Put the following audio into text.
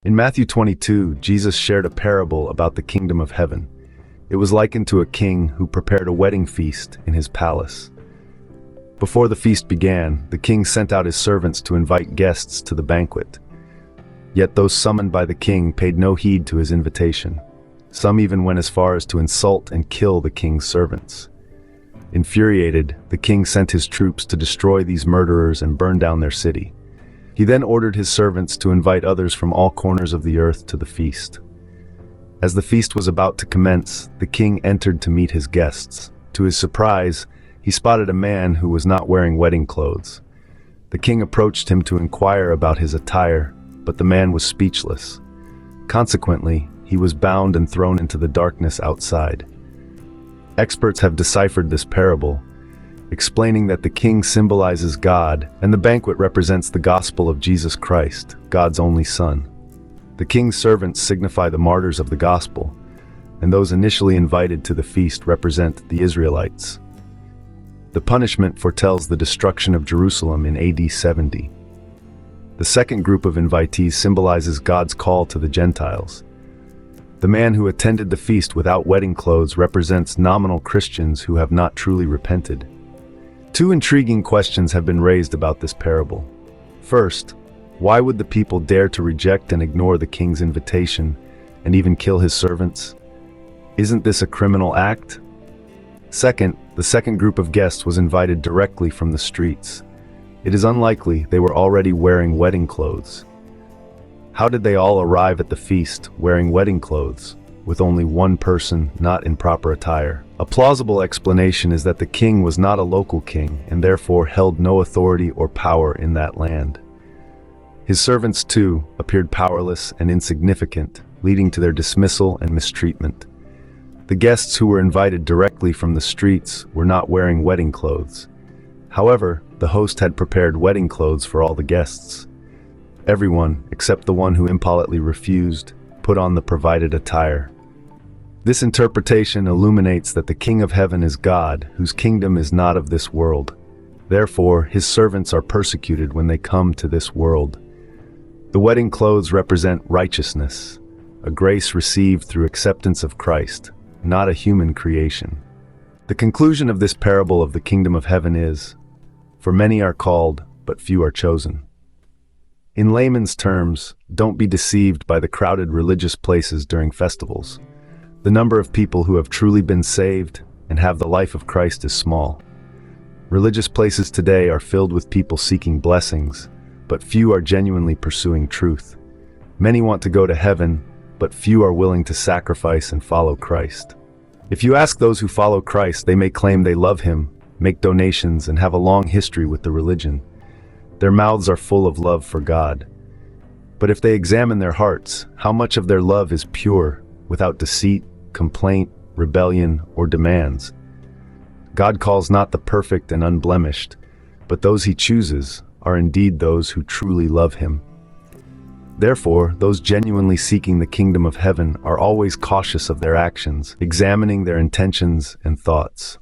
In Matthew 22, Jesus shared a parable about the kingdom of heaven. It was likened to a king who prepared a wedding feast in his palace. Before the feast began, the king sent out his servants to invite guests to the banquet. Yet those summoned by the king paid no heed to his invitation. Some even went as far as to insult and kill the king's servants. Infuriated, the king sent his troops to destroy these murderers and burn down their city. He then ordered his servants to invite others from all corners of the earth to the feast. As the feast was about to commence, the king entered to meet his guests. To his surprise, he spotted a man who was not wearing wedding clothes. The king approached him to inquire about his attire, but the man was speechless. Consequently, he was bound and thrown into the darkness outside. Experts have deciphered this parable, explaining that the king symbolizes God and the banquet represents the gospel of Jesus Christ, God's only Son. The king's servants signify the martyrs of the gospel, and those initially invited to the feast represent the Israelites. The punishment foretells the destruction of Jerusalem in AD 70. The second group of invitees symbolizes God's call to the Gentiles. The man who attended the feast without wedding clothes represents nominal Christians who have not truly repented. Two intriguing questions have been raised about this parable. First, why would the people dare to reject and ignore the king's invitation and even kill his servants? Isn't this a criminal act? Second, the second group of guests was invited directly from the streets. It is unlikely they were already wearing wedding clothes. How did they all arrive at the feast wearing wedding clothes, with only one person not in proper attire? A plausible explanation is that the king was not a local king and therefore held no authority or power in that land. His servants, too, appeared powerless and insignificant, leading to their dismissal and mistreatment. The guests who were invited directly from the streets were not wearing wedding clothes. However, the host had prepared wedding clothes for all the guests. Everyone, except the one who impolitely refused, put on the provided attire. This interpretation illuminates that the King of Heaven is God, whose kingdom is not of this world. Therefore, his servants are persecuted when they come to this world. The wedding clothes represent righteousness, a grace received through acceptance of Christ, not a human creation. The conclusion of this parable of the kingdom of heaven is, "For many are called, but few are chosen." In layman's terms, don't be deceived by the crowded religious places during festivals. The number of people who have truly been saved and have the life of Christ is small. Religious places today are filled with people seeking blessings, but few are genuinely pursuing truth. Many want to go to heaven, but few are willing to sacrifice and follow Christ. If you ask those who follow Christ, they may claim they love him, make donations, and have a long history with the religion. Their mouths are full of love for God. But if they examine their hearts, how much of their love is pure, without deceit, complaint, rebellion, or demands? God calls not the perfect and unblemished, but those he chooses are indeed those who truly love him. Therefore, those genuinely seeking the kingdom of heaven are always cautious of their actions, examining their intentions and thoughts.